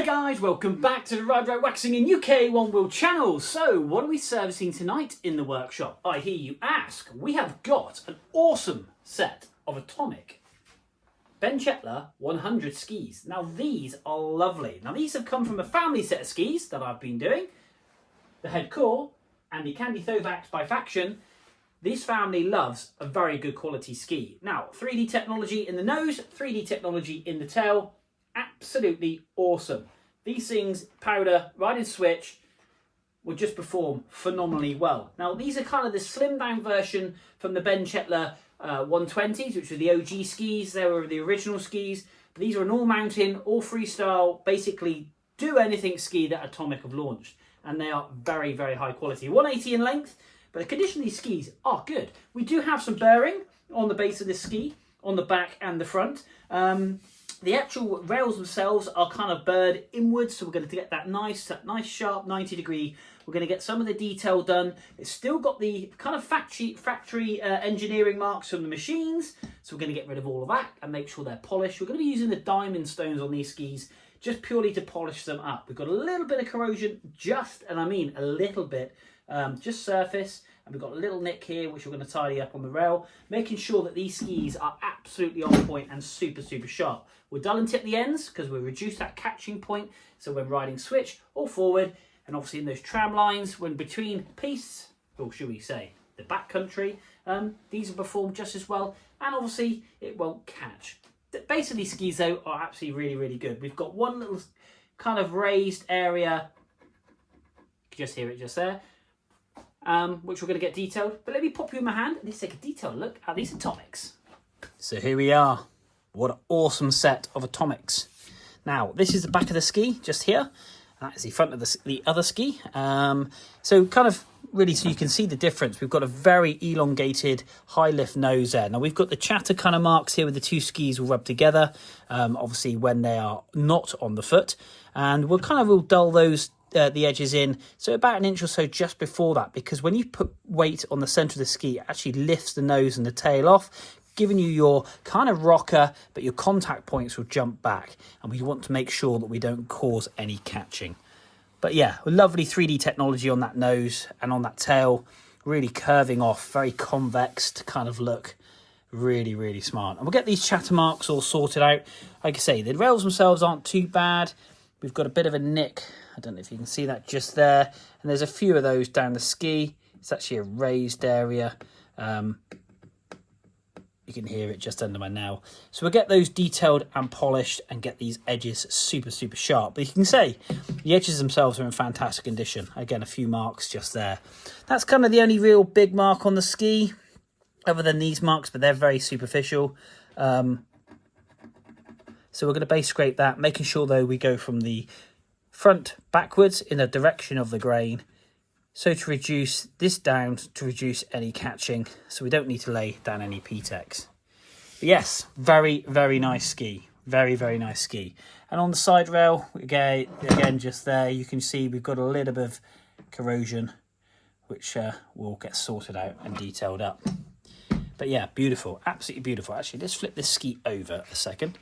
guys, welcome back to the Ride Waxing in UK One Wheel channel. So, what are we servicing tonight in the workshop? I hear you ask. We have got an awesome set of Atomic Bent Chetler 100 skis. Now, these are lovely. Now, these have come from a family set of skis that I've been doing. The Head Core and the Candy Thovax by Faction. This family loves a very good quality ski. Now, 3D technology in the nose, 3D technology in the tail. Absolutely awesome. These things, powder, ride and switch, will just perform phenomenally well. Now, these are kind of the slimmed down version from the Bent Chetler 120s, which are the OG skis. They were the original skis. But these are an all mountain, all freestyle, basically do anything ski that Atomic have launched. And they are very, very high quality. 180 in length, but the condition of these skis are good. We do have some bearing on the base of this ski, on the back and the front. The actual rails themselves are kind of burred inwards, so we're going to get that nice sharp 90 degree. We're going to get some of the detail done. It's still got the kind of factory engineering marks from the machines, so we're going to get rid of all of that and make sure they're polished. We're going to be using the diamond stones on these skis just purely to polish them up. We've got a little bit of corrosion, and I mean a little bit, just surface. And we've got a little nick here, which we're going to tidy up on the rail, making sure that these skis are absolutely on point and super, super sharp. We'll dull and tip the ends because we'll reduce that catching point. So when riding switch or forward, and obviously in those tram lines, when between piste, or should we say, the backcountry, these will perform just as well. And obviously it won't catch. Basically, skis though are absolutely really, really good. We've got one little kind of raised area. You can just hear it just there. Which we're going to get detailed. But let me pop you in my hand and let's take a detailed look at these Atomics. So here we are. What an awesome set of Atomics. Now, this is the back of the ski, just here. That is the front of the other ski. So kind of really, so you can see the difference. We've got a very elongated high lift nose there. Now, we've got the chatter kind of marks here with the two skis will rub together, obviously when they are not on the foot. And we'll dull those the edges in, so about an inch or so just before that, because when you put weight on the center of the ski, it actually lifts the nose and the tail off, giving you your kind of rocker, but your contact points will jump back, and we want to make sure that we don't cause any catching. But yeah, lovely 3D technology on that nose and on that tail, really curving off, very convex kind of look. Really, really smart. And we'll get these chatter marks all sorted out. Like I say, the rails themselves aren't too bad. We've got a bit of a nick. I don't know if you can see that just there. And there's a few of those down the ski. It's actually a raised area. You can hear it just under my nail. So we'll get those detailed and polished and get these edges super, super sharp. But you can say the edges themselves are in fantastic condition. Again, a few marks just there. That's kind of the only real big mark on the ski, other than these marks, but they're very superficial. So we're going to base scrape that, making sure though we go from the front backwards in the direction of the grain. So to reduce this down, to reduce any catching, so we don't need to lay down any PTEX. But yes, very, very nice ski. Very, very nice ski. And on the side rail, again, just there, you can see we've got a little bit of corrosion, which will get sorted out and detailed up. But yeah, beautiful, absolutely beautiful. Actually, let's flip this ski over a second.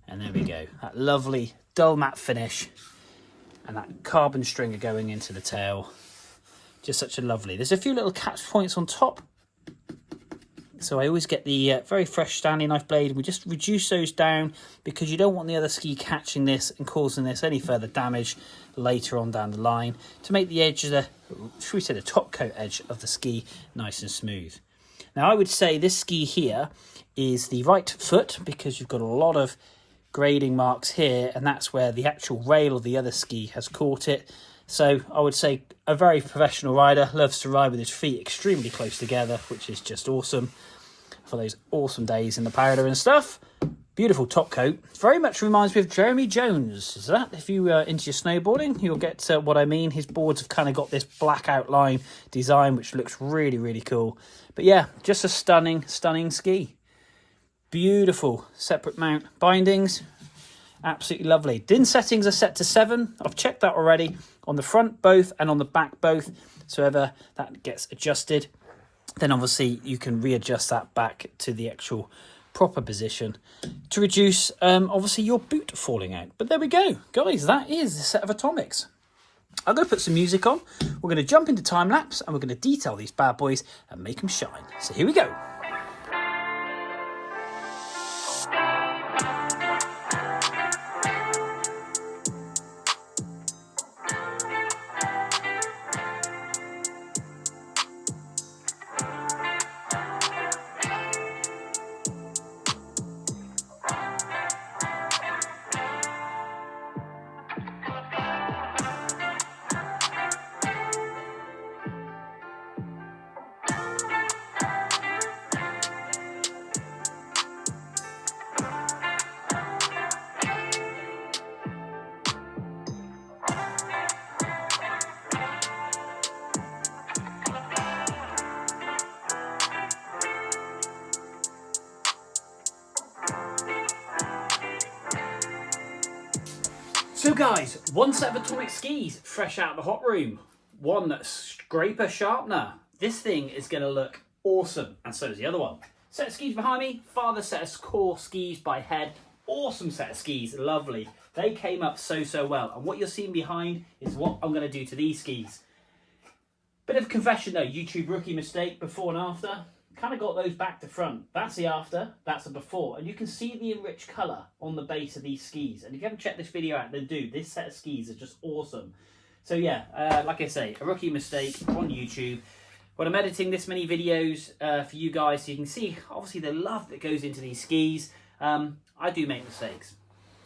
And there we go, that lovely dull matte finish and that carbon stringer going into the tail. Just such a lovely. There's a few little catch points on top. So I always get the very fresh Stanley knife blade. We just reduce those down because you don't want the other ski catching this and causing this any further damage later on down the line, to make the edge of the, should we say, the top coat edge of the ski nice and smooth. Now I would say this ski here is the right foot because you've got a lot of grading marks here, and that's where the actual rail of the other ski has caught it. So I would say a very professional rider, loves to ride with his feet extremely close together, which is just awesome for those awesome days in the powder and stuff. Beautiful top coat, very much reminds me of Jeremy Jones. Is that, if you are into your snowboarding, you'll get what I mean. His boards have kind of got this black outline design, which looks really, really cool. But yeah, just a stunning, stunning ski. Beautiful separate mount bindings, absolutely lovely. DIN settings are set to 7. I've checked that already on the front both and on the back both. So ever that gets adjusted, then obviously you can readjust that back to the actual proper position to reduce, obviously, your boot falling out. But there we go, guys. That is the set of atomics. I'm going to put some music on. We're going to jump into time lapse and we're going to detail these bad boys and make them shine. So here we go. So guys, one set of atomic skis fresh out of the hot room, one scraper sharpener. This thing is going to look awesome, and so is the other one. Set of skis behind me, father set of core skis by Head. Awesome set of skis, lovely. They came up so well, and what you're seeing behind is what I'm going to do to these skis. Bit of confession though, YouTube rookie mistake, before and after. Kind of got those back to front. That's the after, that's the before. And you can see the enriched colour on the base of these skis. And if you haven't checked this video out, then do. This set of skis are just awesome. So yeah, like I say, a rookie mistake on YouTube. When I'm editing this many videos for you guys, so you can see obviously the love that goes into these skis. I do make mistakes.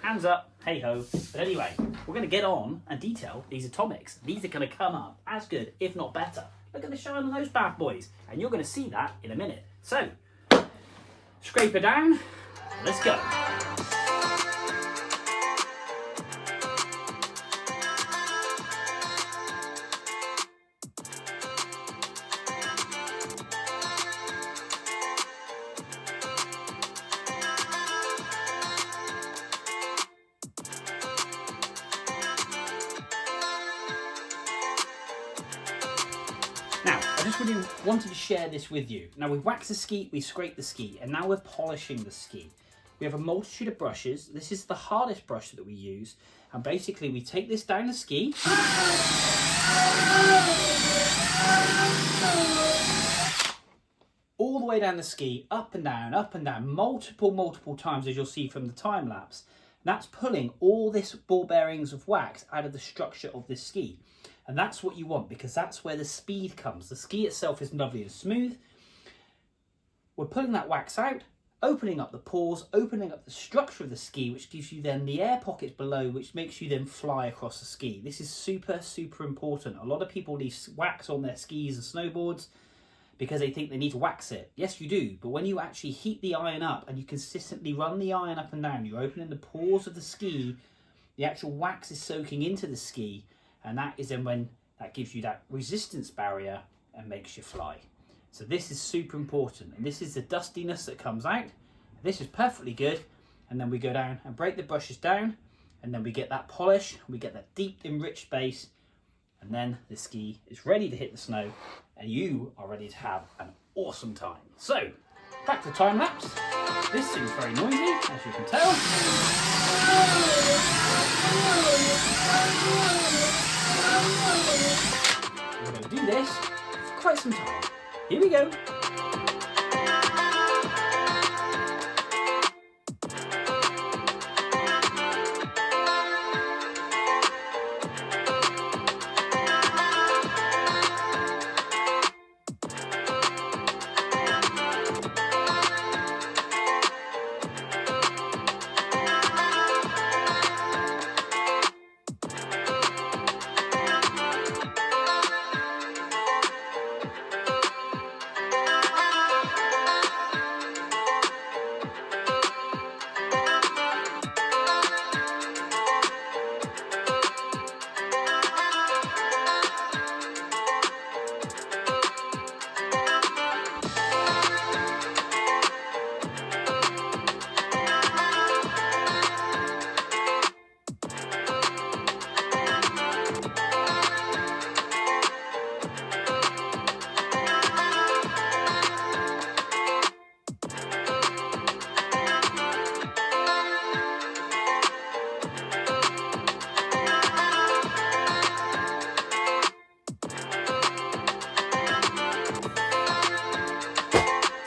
Hands up, hey ho. But anyway, we're going to get on and detail these atomics. These are going to come up as good, if not better. Look at the shine on those bad boys, and you're going to see that in a minute. So, scrape her down, let's go. Now, I just really wanted to share this with you. Now, we've waxed the ski, we've scraped the ski, and now we're polishing the ski. We have a multitude of brushes. This is the hardest brush that we use. And basically, we take this down the ski. All the way down the ski, up and down, multiple times, as you'll see from the time lapse. That's pulling all this ball bearings of wax out of the structure of this ski. And that's what you want, because that's where the speed comes. The ski itself is lovely and smooth. We're pulling that wax out, opening up the pores, opening up the structure of the ski, which gives you then the air pockets below, which makes you then fly across the ski. This is super important. A lot of people leave wax on their skis and snowboards because they think they need to wax it. Yes, you do. But when you actually heat the iron up and you consistently run the iron up and down, you're opening the pores of the ski, the actual wax is soaking into the ski. And that is then when that gives you that resistance barrier and makes you fly. So this is super important. And this is the dustiness that comes out. This is perfectly good. And then we go down and break the brushes down. And then we get that polish. We get that deep enriched base. And then the ski is ready to hit the snow. And you are ready to have an awesome time. So, back to time lapse. This seems very noisy, as you can tell. We're going to do this for quite some time. Here we go.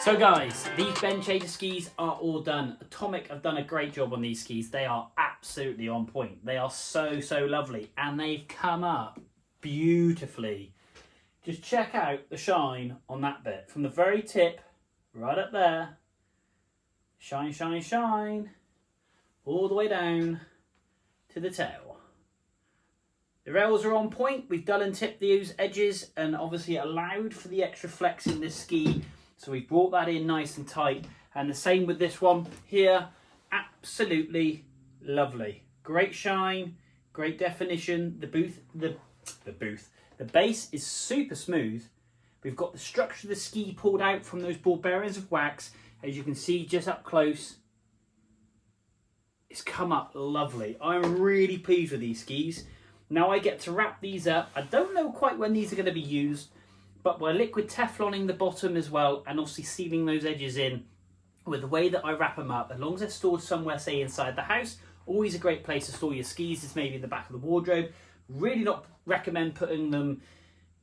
So guys, these Bent Chetler skis are all done. Atomic have done a great job on these skis. They are absolutely on point. They are so, so lovely. And they've come up beautifully. Just check out the shine on that bit. From the very tip, right up there. Shine, shine, shine. All the way down to the tail. The rails are on point. We've dull and tipped those edges and obviously allowed for the extra flex in this ski. So we've brought that in nice and tight. And the same with this one here. Absolutely lovely. Great shine, great definition. The base is super smooth. We've got the structure of the ski pulled out from those ball bearings of wax. As you can see just up close, it's come up lovely. I'm really pleased with these skis. Now I get to wrap these up. I don't know quite when these are going to be used, but we're liquid Tefloning the bottom as well, and obviously sealing those edges in with the way that I wrap them up. As long as they're stored somewhere, say inside the house, always a great place to store your skis is maybe in the back of the wardrobe. Really not recommend putting them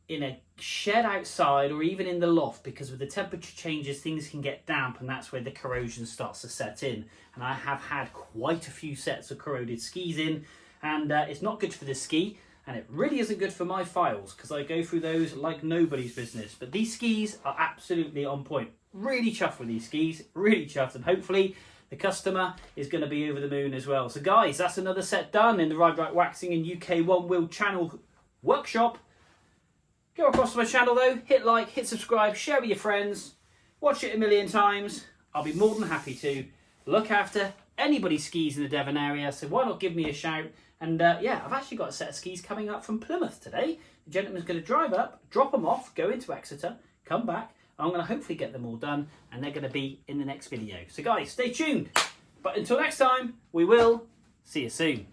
in a shed outside or even in the loft, because with the temperature changes things can get damp, and that's where the corrosion starts to set in. And I have had quite a few sets of corroded skis in, and it's not good for the ski, and it really isn't good for my files because I go through those like nobody's business. But these skis are absolutely on point. Really chuffed with these skis, really chuffed, and hopefully the customer is going to be over the moon as well. So guys, that's another set done in the Ride Right Waxing in UK One Wheel channel workshop. Go across to my channel though, hit like, hit subscribe, share with your friends, watch it a million times. I'll be more than happy to look after anybody's skis in the Devon area, so why not give me a shout? And yeah, I've actually got a set of skis coming up from Plymouth today. The gentleman's going to drive up, drop them off, go into Exeter, come back. I'm going to hopefully get them all done, and they're going to be in the next video. So guys, stay tuned. But until next time, we will see you soon.